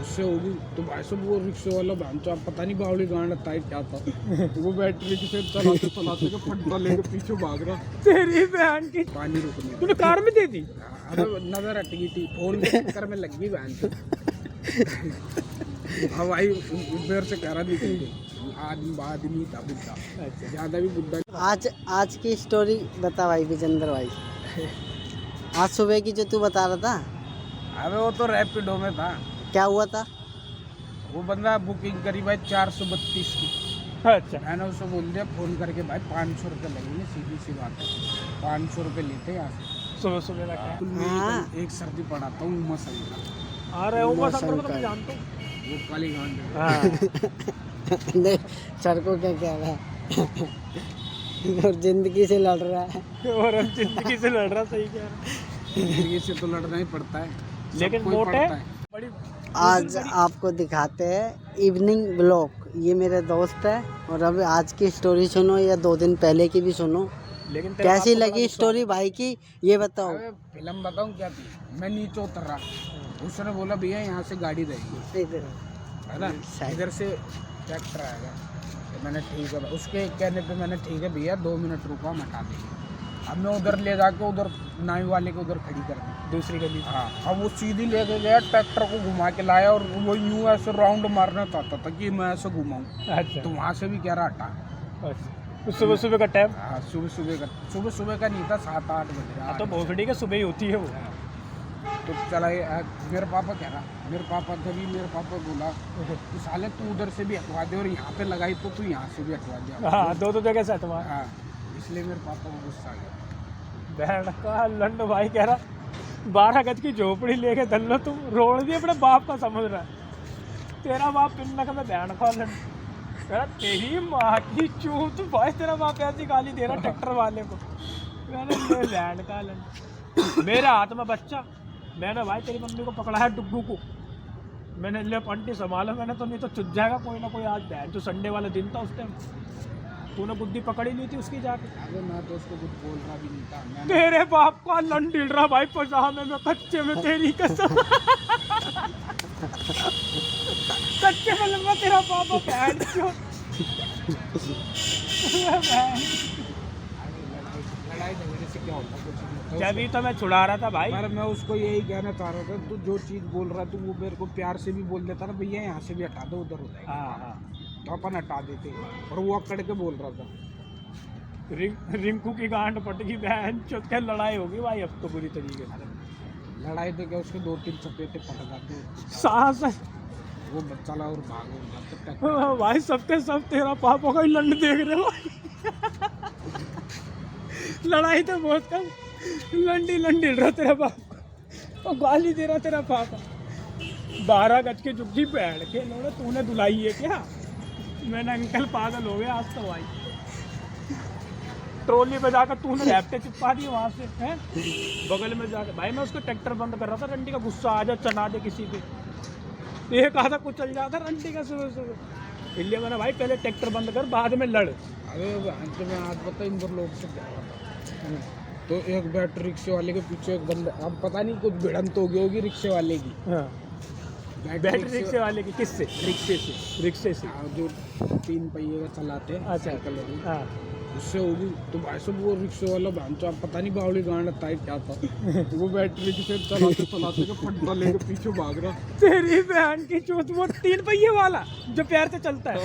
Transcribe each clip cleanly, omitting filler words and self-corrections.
उससे होगी तो भाई साहब वो रिक्शे वाला भांचा पता नहीं बावली गांड था क्या था वो बैटरी से चलाते चलाते के फट्टा लेके पीछे भाग रहा। तेरी बहन की पानी रुकने तूने कार में दे दी। अरे नजर हट गई थी फोन के चक्कर में लग गई बहन से। हवाई उधर से कह रहा थी आदमी था बुढ़ा, ज्यादा भी बुढ़ा। आज की स्टोरी बता भाई विजेंद्र भाई। आज सुबह की जो तू बता रहा था, अबे वो तो रैपिडो में था। क्या हुआ था? वो बंदा बुकिंग करी भाई 432 की। अच्छा मैंने उसको बोल दिया फोन करके भाई 500 रुपये लगेंगे, सीधी सी बात है 500 रुपये लेते यहाँ से। सुबह सुबह लगा बिल्कुल मेरी हाँ। कल एक सर्दी पढ़ाता हूँ उमा संग आ रहे हो बस मौसम अंदर तो का। मैं जानता हूँ। वो काली गांड है। हाँ देख सर को क्या कह रहा है और जिंदगी से लड़ रहा है। और हम जिंदगी से लड़ रहा, सही कह रहा। जिंदगी से तो लड़ना ही पड़ता है, लेकिन सबको ही मोटे पड़ता है। बड़ी आज आपको दिखाते हैं इवनिंग ब्लॉग। ये मेरे दोस्त है और अब आज की स्टोरी सुनो या 2 दिन पहले की भी सुनो। लेकिन तेरे कैसी बाप को लगी बड़ा स्टोरी भाई की ये बताओ। अबे फिल्म बताऊँ क्या थी, मैं नीचे उतर रहा, उसने बोला भैया यहाँ से गाड़ी रहेगी है ना, इधर से ट्रैक्टर आएगा। तो मैंने ठीक है, उसके कहने पे मैंने ठीक है भैया 2 मिनट रुको हम हटा देंगे। अब मैं उधर ले जाके उधर नाई वाले को उधर खड़ी कर दी। दूसरी गली। हाँ, अब वो सीधी लेके गया, ट्रैक्टर को घुमा के लाया और वो यूं ऐसे राउंड मारना चाहता था कि मैं ऐसे घुमाऊँ, अच्छा तो वहाँ से भी कह रहा हटा। अच्छा सुबह सुबह का टाइम। हाँ, सुबह का नहीं था, 7-8 बजे। हाँ तो भोसड़ी के सुबह ही होती है वो। तो चला मेरे पापा कह रहा, मेरे पापा तभी मेरे पापा बोला कि साले तू उधर से भी हटवा दे और यहाँ पे लगाई तो तू यहाँ से भी हटवा दे। हाँ दो जगह से तुम्हारा हाँ, इसलिए मेरे पापा को गुस्सा आ गया। बहन का लंड भाई कह रहा 12 गज की झोपड़ी लेके धन लो, तुम रोड भी अपने बाप का समझ रहा है। तेरा बाप पिन्नक में बहन का लंड कह रहा तेरी माँ की चूत भाई, तेरा बाप ऐसी गाली दे रहा ट्रैक्टर वाले को। मैंने ले बहन का लंड, मेरे हाथ में बच्चा, मैंने भाई तेरी मम्मी को पकड़ा है डुग्गू को, मैंने ले पंटी संभाला, मैंने तो नहीं तो चुप जाएगा कोई ना कोई। आज बहन जो संडे वाला दिन था उस टाइम तूने बुद्धि पकड़ी ली थी उसकी जाके। अरे मैं तो उसको कुछ बोल रहा भी नहीं था। मैंने तेरे बाप का लंड हिल रहा भाई पजामे में कच्चे में, तेरी कसम कच्चे में लंबा तेरा पापा बहन क्यों। लड़ाई झगड़े से क्या होता कुछ नहीं। जब ही तो मैं छुड़ा रहा था भाई। पर मैं उसको यही कहना चाह रहा था, तू जो चीज़ बोल रहा तू वो मेरे को प्यार से भी बोल देता ना, भैया यहाँ से भी हटा दो उधर हो जाएगा, हाँ हाँ तो अपन हटा देते। और वो अकड़ के बोल रहा था। रिंकू की गांड पट गई बहन, चुप के लड़ाई होगी भाई अब तो बुरी तरीके से। लड़ाई तो क्या, उसके 2-3 चपेटे पट जाते, सांस वो बच्चा ला और भागो। भाई सबके सब तेरा पापा का ही लंड देख रहे हो भाई। लड़ाई तो बहुत कम, लंडी लंडी रहा तेरा पापा और गाली दे रहा तेरा पापा। 12 गज के जुग्गी बैठ के लोड़े तूने दुलाई है क्या। मैंने अंकल पागल हो गया आज तो भाई। ट्रॉली पे जाकर तूने रैपटे चिपका दिए वहाँ से हैं बगल में जाकर। भाई मैं उसको ट्रैक्टर बंद कर रहा था, रंडी का गुस्सा आ जा चना दे किसी पे, ये कहा था कुछ चल जाता रंडी का सुबह सुबह। इसलिए मैंने भाई पहले ट्रैक्टर बंद कर बाद में लड़। अरे तो मैं आज पता इंदौर लोग से जा रहा था, तो एक बैटरी रिक्शे वाले के पीछे एक बंदा, अब पता नहीं कुछ भिड़ंत हो गई होगी रिक्शे वाले की। हाँ बैटरी रिक्शे वाले की किससे? रिक्शे से जो 3 पहिए का चलाते हैं अच्छा। साइकिल वाली, हाँ उससे होगी तो भाई साहब वो रिक्शे वाला भांचा पता नहीं बावली गांड था क्या था वो बैटरी से चलाते चलाते के फट्टा लेके पीछे भाग रहा। तेरी बहन की चोट, वो 3 पहिए वाला जो पैर से चलता है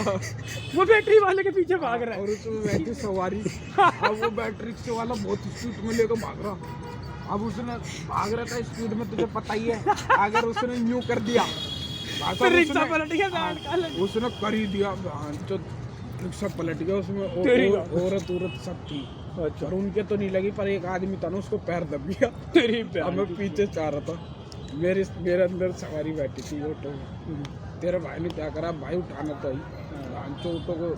वो बैटरी वाले के पीछे भाग रहा और है। उसमें बैठी सवारी, अब वो बैटरी रिक्शे वाला बहुत स्पीड में लेकर भाग रहा। अब उसने भाग रहा था स्पीड में, तुझे पता ही है, अगर उसने यूं कर दिया फिर रिक्शा पलट गया बहन का लंड। उसने कर ही दिया, जो रिक्शा पलट गया, उसमें तेरी औरत सब थी। अच्छा और उनके तो नहीं लगी, पर एक आदमी था ना उसको पैर दब गया। तेरी अब बहन मैं पीछे चाह रहा था, मेरे अंदर सवारी बैठी थी ऑटो में। तेरे भाई ने क्या करा, भाई उठाना तो ही ऑटो को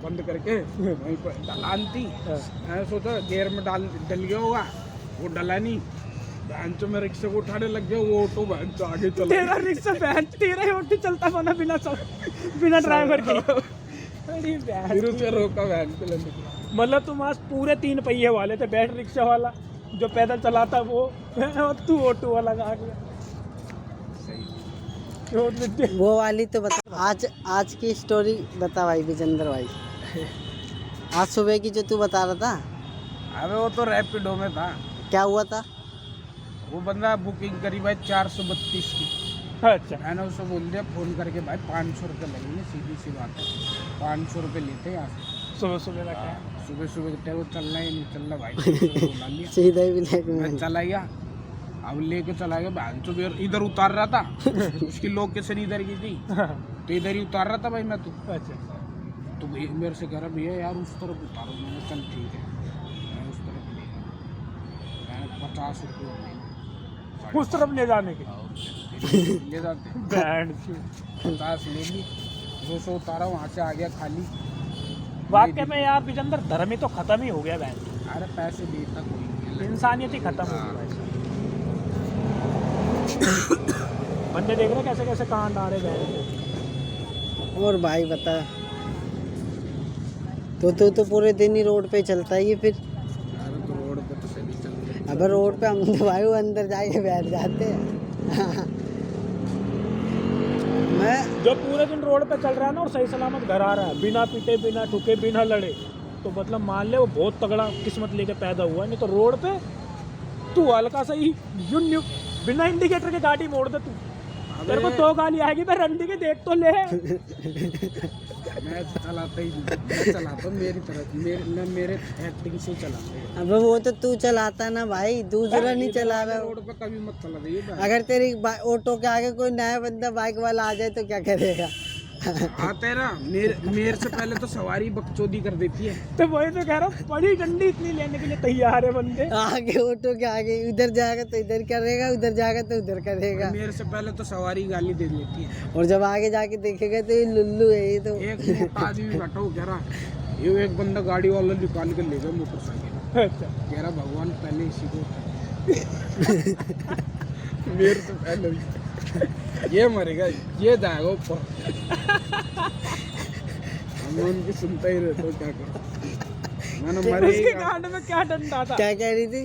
बंद करके वहीं पर ढलान थी। मैंने सोचा गेयर में डल गया होगा, वो डला नहीं, बहन में रिक्शे को उठाने लग गया, वो ऑटो बहन आगे चला। तेरा रिक्शा बहन तेरा ही ऑटो चलता बना बिना ड्राइवर के। अरे बहन फिर उसे रोका बहन को लेने के। मतलब तुम आज पूरे 3 पहिए वाले थे, बैटरी रिक्शा वाला जो पैदल चलाता वो और तू ऑटो वाला आ गया। सही चोट विद्या। वो वाली तो बता। आज की स्टोरी बता भाई विजेंद्र भाई। आज सुबह की जो तू बता रहा था, अबे वो तो रैपिडो में था। क्या हुआ था? वो बंदा बुकिंग करी भाई 432 की। अच्छा मैंने उससे बोल दिया फ़ोन करके भाई 500 रुपये लगेंगे, सीधी सी बात है। 500 रुपये लेते हैं यहाँ से। सुबह सुबह लगा सुबह सुबह तेरे को चलना ही नहीं चलना भाई। तो बुला लिया, सीधा ही ब्लैक मैं मैन। चला गया। अब लेके चला गया बहन तो इधर उतार रहा था। उसकी लोकेशन इधर की थी तो इधर ही उतार रहा था भाई मैं तो। अच्छा तो मेरे से कह रहा भैया यार उस तरफ उतारो। मैंने चल ठीक है, मैं उस तरफ ले गया। मैंने 50 रुपये उस तरफ ले जाने के ले जाते बैंड 50 ले ली। 200 उतारा, वहाँ से आ गया खाली। वाकई में यार विजेंद्र धर्म ही तो खत्म ही हो गया बैंड। अरे पैसे देता कोई नहीं। इंसानियत ही खत्म हो गई भाई। बंदे देख रहे कैसे कैसे कांड आ रहे बैंड। और भाई बता, तो पूरे दिन ही रोड पे चलता है ये फिर। अरे तो रोड पे तो सभी चलते हैं। अब रोड पे हम तो भाई वो अंदर जाके बैठ जाते हैं। मैं जो पूरे दिन रोड पे चल रहा है ना और सही सलामत घर आ रहा है, बिना पीटे बिना ठुके बिना लड़े, तो मतलब मान ले वो बहुत तगड़ा किस्मत लेके पैदा हुआ है। नहीं तो रोड पे तू हल्का सा ही यूं बिना इंडिकेटर के गाड़ी मोड़ दे तू, तेरे को तो गाली आएगी। मैं रंडी के देख तो ले। मैं चलाता ही नहीं। मैं चलाता हूँ मेरी तरफ, मेरे एक्टिंग से चलाता हूँ। अब वो तो तू चलाता ना भाई, दूसरा नहीं चला रहा। रोड पे कभी मत चला रही है। अगर तेरी ऑटो के आगे कोई नया बंदा बाइक वाला आ जाए तो क्या करेगा? आते है ना, मेरे से पहले तो सवारी बकचोदी कर देती है। तो वही तो कह रहा हूँ, बड़ी डंडी इतनी लेने के लिए तैयार है बंदे। आगे ऑटो के आगे, इधर जाएगा तो इधर करेगा, उधर जाएगा तो उधर करेगा। मेरे से पहले तो सवारी गाली दे देती है। और जब आगे जाके देखेगा तो ये लुल्लू है ये तो। एक मोटा आदमी बैठा हो कह रहा, ये एक बंदा गाड़ी वाला निकाल के ले गया मोटरसाइकिल। अच्छा कह रहा भगवान पहले इसी को मेरे से पहले ये मरेगा, ये जाएगा ऊपर। हम उनकी सुनता ही रहता हूँ, क्या करूँ। मैंने उसके मरेगा। कांड में क्या डंडा था? क्या कह रही थी?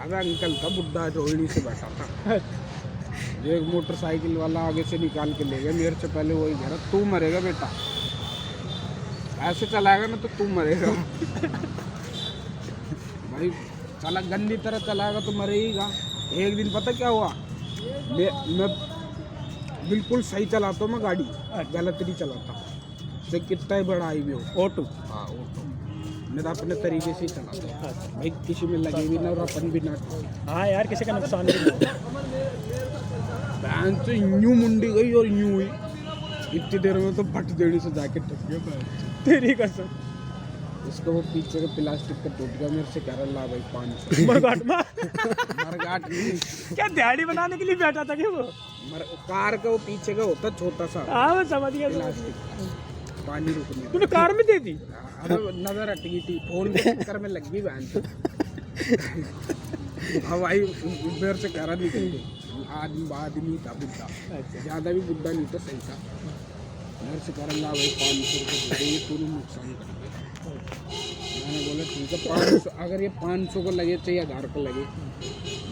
अबे अंकल था बुढ़ा, रोहिणी से बैठा था। एक मोटरसाइकिल वाला आगे से निकाल के ले गया, मेरे से पहले वही कह रहा, तू मरेगा बेटा, ऐसे चलाएगा ना तो तू मरेगा। भाई चला गंदी तरह चलाएगा तो मरेगा। एक दिन पता क्या हुआ, मैं बिल्कुल सही चलाता हूँ मैं गाड़ी, गलत नहीं चलाता। से कितना ही बड़ा हाईवे हो, ऑटो। हाँ ऑटो, मैं तो अपने तरीके से ही चलाता हूँ भाई, किसी में लगे भी ना और अपन भी ना। हाँ यार, किसी का नुकसान नहीं हुआ। बहन से यूं मुंडी गई और यूं हुई, इतनी देर में तो फट देने से जाके टप गया बहन से। तेरी कसम। इसको वो पीछे का प्लास्टिक का टूट गया, मेरे से कह रहा ला भाई 500। मरगाट में मरगाट नहीं, क्या दिहाड़ी बनाने के लिए बैठा था क्या वो? कार का वो पीछे का होता छोटा सा हाँ मैं समझ गया। प्लास्टिक, पानी रुकने। तूने कार में दे दी? अरे नजर हट गई थी, फोन के चक्कर में लग गई बहन से। अब भाई मेरे से कह रहा निकल गई, आदमी था बुढ़ा, ज़्यादा भी बुढ़ा नहीं था, सही था। मेरे से कह रहा ला भाई 500 रुपये दे, ये तूने नुकसान कर दिया। मैंने बोला ठीक है 500, अगर ये 500 को लगे चाहे 1000 को लगे,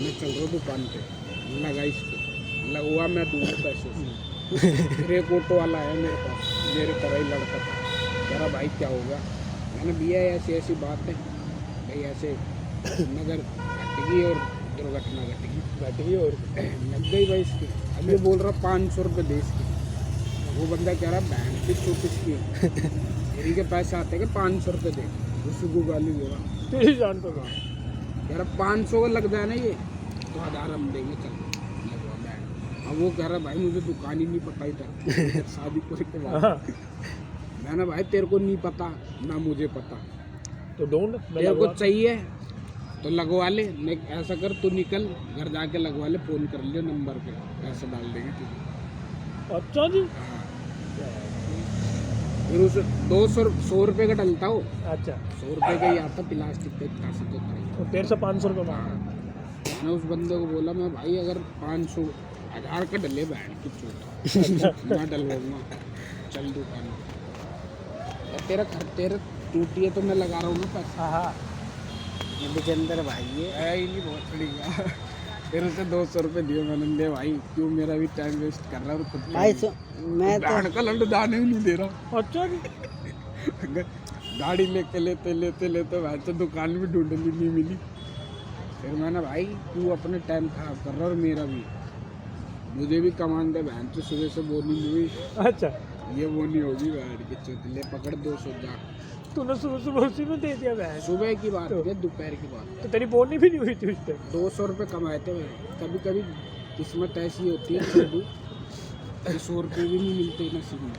मैं चल रहा हूँ दुकान पे, लगा इसको, लगवा मैं दूँगा पैसे से। फिर एक ऑटो वाला है मेरे पास, मेरे तरह ही लड़का था, कह रहा भाई क्या होगा? मैंने भैया ऐसी ऐसी बात है भाई, ऐसे नगर घटेगी और दुर्घटना घटेगी और लग गई भाई इसकी। अब ये बोल रहा 500 रुपये दे इसकी। वो बंदा कह रहा बहन की चौतीस की मेरी के पैसे आते कि 500 रुपये दे, उसी को गाली दे रहा। तेरी जान को कहा कह रहा 500 का लग जाए ना ये तो 1000 हम देंगे, चल लगवा बैंड। अब वो कह रहा भाई मुझे दुकान ही नहीं पता ही था शादी करके बाद। मैंने भाई तेरे को नहीं पता ना मुझे पता, तो ढूंढ, तेरे को चाहिए तो लगवा ले, नहीं ऐसा कर तू निकल घर जाके लगवा ले, फ़ोन कर लियो नंबर पे, पैसे डाल देंगे तुझे। अच्छा जी। हाँ फिर उसे 100 रुपये का डलता हो। अच्छा 100 रुपये का ही आता प्लास्टिक का, इतना से तो तो 150-500 रुपये मांगा। मैंने उस बंदे को बोला मैं भाई अगर 500 1000 का डले बहन की चोट मैं डलवाऊँगा, चल दुकान में। तेरा टूटी है तो मैं लगा रहा हूँ ना पैसा। हाँ ये विजेंद्र भाई है ही नहीं बहुत चढ़ेगा। फिर उसे 200 रुपये दिए मैंने, ले भाई क्यों मेरा भी टाइम वेस्ट कर रहा है और खुद का भाई भी। मैं तो बहन का लंड दाने ही नहीं दे रहा। अच्छा जी। गाड़ी लेते लेते लेते लेते भाई तो दुकान भी ढूंढ ली, नहीं मिली। फिर मैंने भाई तू अपने टाइम खराब कर रहा और मेरा भी, मुझे भी कमान दे बहन से सुबह से बोनी नहीं हुई, अच्छा ये वो नहीं होगी बहन की चोट, ले पकड़ 200 जा। तूने सुबह सुबह उसी में दे दिया भैंस, सुबह की बात है, दोपहर की बात तो तेरी बोनी भी नहीं हुई थी उस टाइम। 200 रुपये कमाए थे मैंने। कभी कभी किस्मत ऐसी होती है छोटू, 100 रुपये भी नहीं मिलते नसीब में,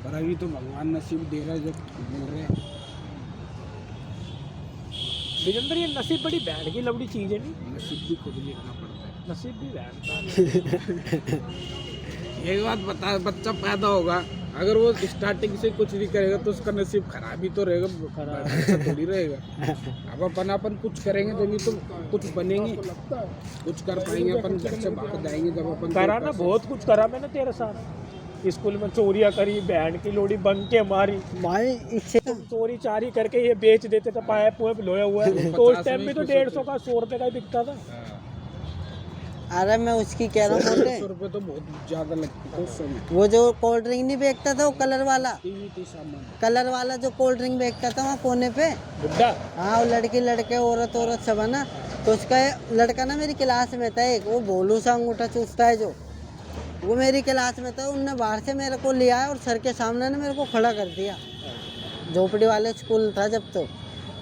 पर अभी तो भगवान नसीब दे रहा है जब मिल रहे हैं। विजेंद्र ये नसीब बड़ी बैंड की लवड़ी चीज है नहीं, नसीब भी खुद लिखना पड़ता है। नसीब भी बैंड का। एक बात बता, बच्चा पैदा होगा अगर वो स्टार्टिंग से कुछ नहीं करेगा तो उसका नसीब खराब ही तो रहेगा, अच्छा थोड़ी रहेगा। अब अपन कुछ करेंगे तभी तो कुछ बनेंगे, कुछ कर पाएंगे, अपन घर से भाग जाएंगे जब अपन करा ना, बहुत कुछ करा मैंने तेरे साथ। स्कूल में चोरियां करी, बैंड की लोड़ी बंक के मारी, भाई इससे तुम चोरी चारी करके ये बेच देते थे, पाइप पुइप लोया हुआ है। तो उस टाइम भी तो 150 का 100 रुपये का ही बिकता था। अरे मैं उसकी कह रहा हूँ, 100 रुपये तो बहुत ज्यादा लगती है उस समय। वो जो कोल्ड ड्रिंक नहीं बेचता था, वो कलर वाला, टीवी सामान कलर वाला जो कोल्ड ड्रिंक बेचता था वहाँ कोने पे। बुड्ढा हाँ, वो लड़की लड़के औरत औरत सब है ना, तो उसका लड़का ना मेरी क्लास में था एक, वो भोलू सा अंगूठा चूसता है जो, वो मेरी क्लास में था। उनने बाहर से मेरे को लिया और सर के सामने ने मेरे को खड़ा कर दिया, झोपड़ी वाले स्कूल था जब, तो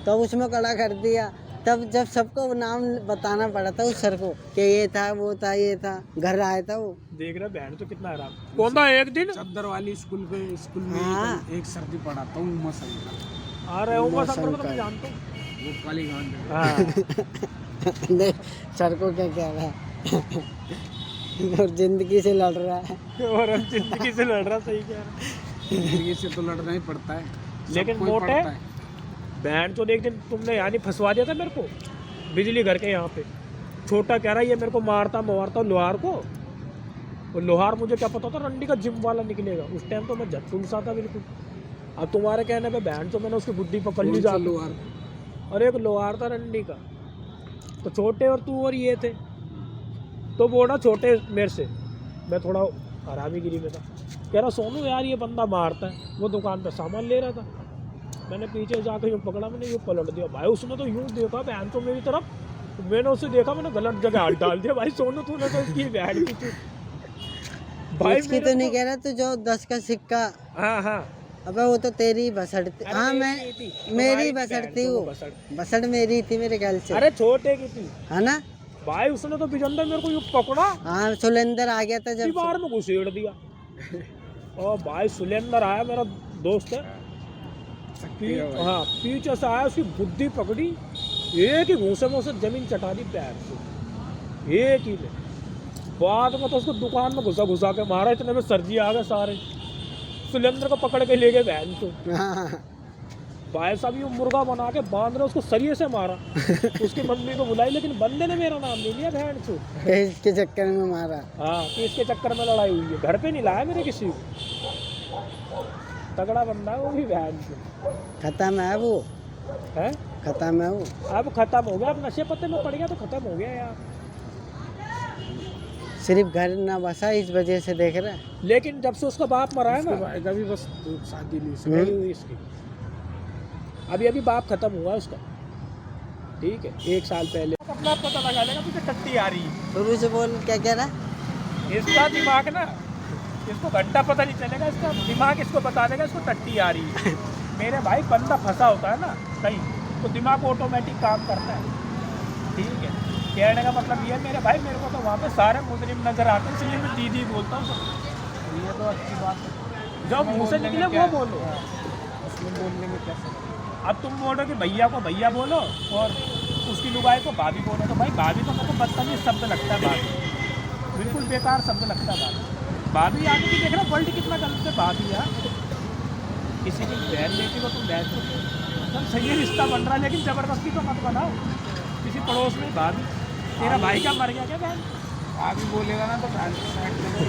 तब उसमें खड़ा कर दिया। तब जब सबको नाम बताना पड़ा था उस सर को कि ये था वो था ये था, घर आया था वो। देख रहा बैंड तो कितना आराम। कौन था एक दिन चद्दर वाली स्कूल में हाँ। एक सर्दी पढ़ाता हूँ, उमा संग आ रहे हो संपर्क में, तो मैं जानता हूँ। वो काली गांड है। हाँ देख सर को क्या कह रहा है और जिंदगी से लड़ रहा है। और हम जिंदगी से लड़ रहा, सही कह रहा। जिंदगी से तो लड़ना ही पड़ता है, लेकिन सबको ही मोटे पड़ता है। बैंड तो एक दिन तुमने यानी फंसवा दिया था मेरे को बिजली घर के यहाँ पे। छोटा कह रहा है ये मेरे को मारता लोहार को, और लोहार मुझे क्या पता था रंडी का जिम वाला निकलेगा। उस टाइम तो मैं झटफुल सा था बिल्कुल। अब तुम्हारे कहने पे बैंड तो मैंने उसकी बुद्धि पकड़ ली कौन सा जाती। लोहार? और एक लोहार था रंडी का, तो छोटे और तू और ये थे, तो वो ना छोटे मेरे से, मैं थोड़ा हरामी गिरी में था। कह रहा सोनू यार ये बंदा मारता है, वो दुकान पे सामान ले रहा था। मैंने पीछे जाकर यूँ पकड़ा, मैंने यूँ पलट दिया भाई। उसने तो यूँ देखा बहन तो मेरी तरफ, मैंने उसे देखा, मैंने गलत जगह हाथ डाल दिया। भाई सोनू तूने तो इसकी बहन की भाई उसकी तो नहीं कह रहा तू, जो 10 का सिक्का। हाँ हाँ अबे वो तो तेरी बसड़ती। हाँ मैं मेरी बसड़ती हूँ, बसड़ मेरी थी मेरे ख्याल से। अरे छोटे की थी है ना भाई। उसने तो विजेंद्र मेरे को यूँ पकड़ा, हाँ सुलेंदर आ गया था जब, दीवार में घुसेड़ दिया। और भाई सुलेंदर आया, मेरा दोस्त है, हाँ पीछे से आया, उसकी बुद्धि पकड़ी, एक ही घूसे में उसे जमीन चटा दी पैर से, एक ही में। बाद में तो उसको दुकान में घुसा के मारा, इतने में सरजी आ गए सारे, सिलेंडर को पकड़ के ले गए बहन को। हाँ। भाई साहब ये मुर्गा बना के बांध रहे, उसको सरिये से मारा। उसकी मम्मी को बुलाई, लेकिन बंदे ने मेरा नाम ले लिया बहन को, इसके चक्कर में मारा। हाँ कि इसके चक्कर में लड़ाई हुई है, घर पे नहीं लाया मेरे किसी को। तगड़ा बंदा है वो भी बहन को। खत्म है वो, है खत्म है वो, अब खत्म हो गया, अब नशे पत्ते में पड़ गया तो खत्म हो गया यार। सिर्फ घर ना बसा इस वजह से देख रहा है। लेकिन जब से उसका बाप मरा है उसके ना, भाई का भी बस शादी नहीं हुई। नहीं हुई इसकी, अभी बाप खत्म हुआ है उसका, ठीक है, 1 साल पहले। अपना पता लगा लेगा तुझे टट्टी आ रही है। शुरू से बोल क्या कह रहा है? इसका दिमाग ना, इसको घंटा पता नहीं चलेगा, इसका दिमाग इसको बता देगा इसको टट्टी आ रही है। मेरे भाई बंदा फंसा होता है ना कहीं, तो दिमाग ऑटोमेटिक काम करता है, ठीक है। कहने का मतलब ये है मेरे भाई, मेरे को तो वहाँ पे सारे मुजरिम नजर आते हैं, इसलिए मैं दीदी बोलता हूँ। ये तो अच्छी बात है, जो मुँह से निकले वो बोलो। उसमें बोलने में क्या फर्क है? अब तुम बोलो कि भैया को भैया बोलो और उसकी लुगाई को भाभी बोलो, तो भाई भाभी तो मेरे को बदतमीज शब्द लगता है, भाभी बिल्कुल बेकार शब्द लगता है। भाभी आगे की देख रहा वर्ल्ड कितना गलत है। भाभी यार किसी की बहन बेटी को तुम बहन को, एकदम सही रिश्ता बन रहा है, लेकिन ज़बरदस्ती तो मत बनाओ। किसी पड़ोस में भाभी, तेरा भाई क्या मर गया क्या बहन? भाभी बोलेगा ना तो बहन को साइड देगा।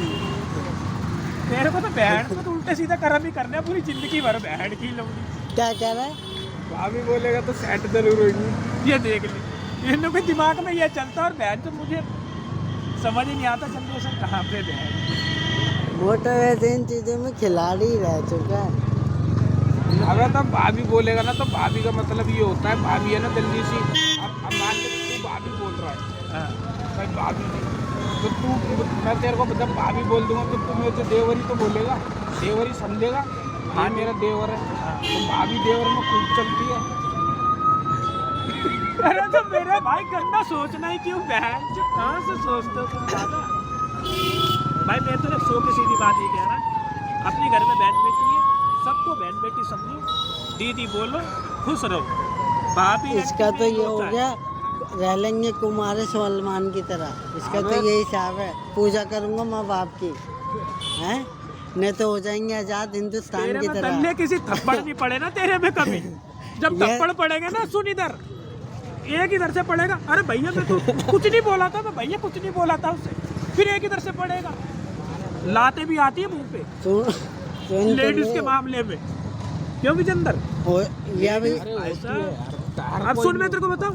तेरे को तो बहन को तो उल्टे सीधे कर्म ही करने हैं पूरी जिंदगी भर, बहन की लौड़ी। क्या कह रहा है? भाभी बोलेगा तो सेट जरूर होगी। ये देख ले, इन लोगों के दिमाग में ये चलता है और बहन तो मुझे समझ ही नहीं आता जनरेशन कहाँ पे बहन। वो तो वैसे इन चीज़ों में खिलाड़ी रह चुका है। अगर तो भाभी बोलेगा ना तो भाभी का मतलब ये होता है, भाभी है ना जल्दी सी, अब मान ले तू भाभी बोल रहा है हाँ। भाई भाभी नहीं, तो तू मैं तेरे को जब भाभी बोल दूंगा तो तू मेरे से देवरी तो बोलेगा, देवरी समझेगा, हाँ मेरा देवर है, तो भाभी देवर में खूब चलती है। अरे तो मेरे भाई गंदा सोचना ही क्यों बहन, जो कहाँ से सोचते हो तुम ज्यादा। भाई मैं तो सो के सीधी बात ये कह रहा, अपने घर में बहन बेटी है, सबको बहन बेटी समझो, दीदी बोलो, खुश रहो। भाभी इसका तो ये हो गया, रह लेंगे कुमार सलमान की तरह, इसका तो यही हिसाब है, पूजा करूंगा माँ बाप की, हैं नहीं तो हो जाएंगे आजाद हिंदुस्तान तेरे की में तरह। तल्ले किसी थप्पड़ नहीं पड़े ना तेरे में कभी, जब ये- थप्पड़ पड़ेगा ना सुन इधर, एक इधर से पड़ेगा, अरे भैया मैं तो कुछ नहीं बोला था, मैं भैया कुछ नहीं बोला था उससे, फिर एक इधर से पड़ेगा, लाते भी आती है मुंह पे सुन लेडीज के मामले में, क्यों विजेंदर? ये भी अब सुन मैं तेरे को बताऊं,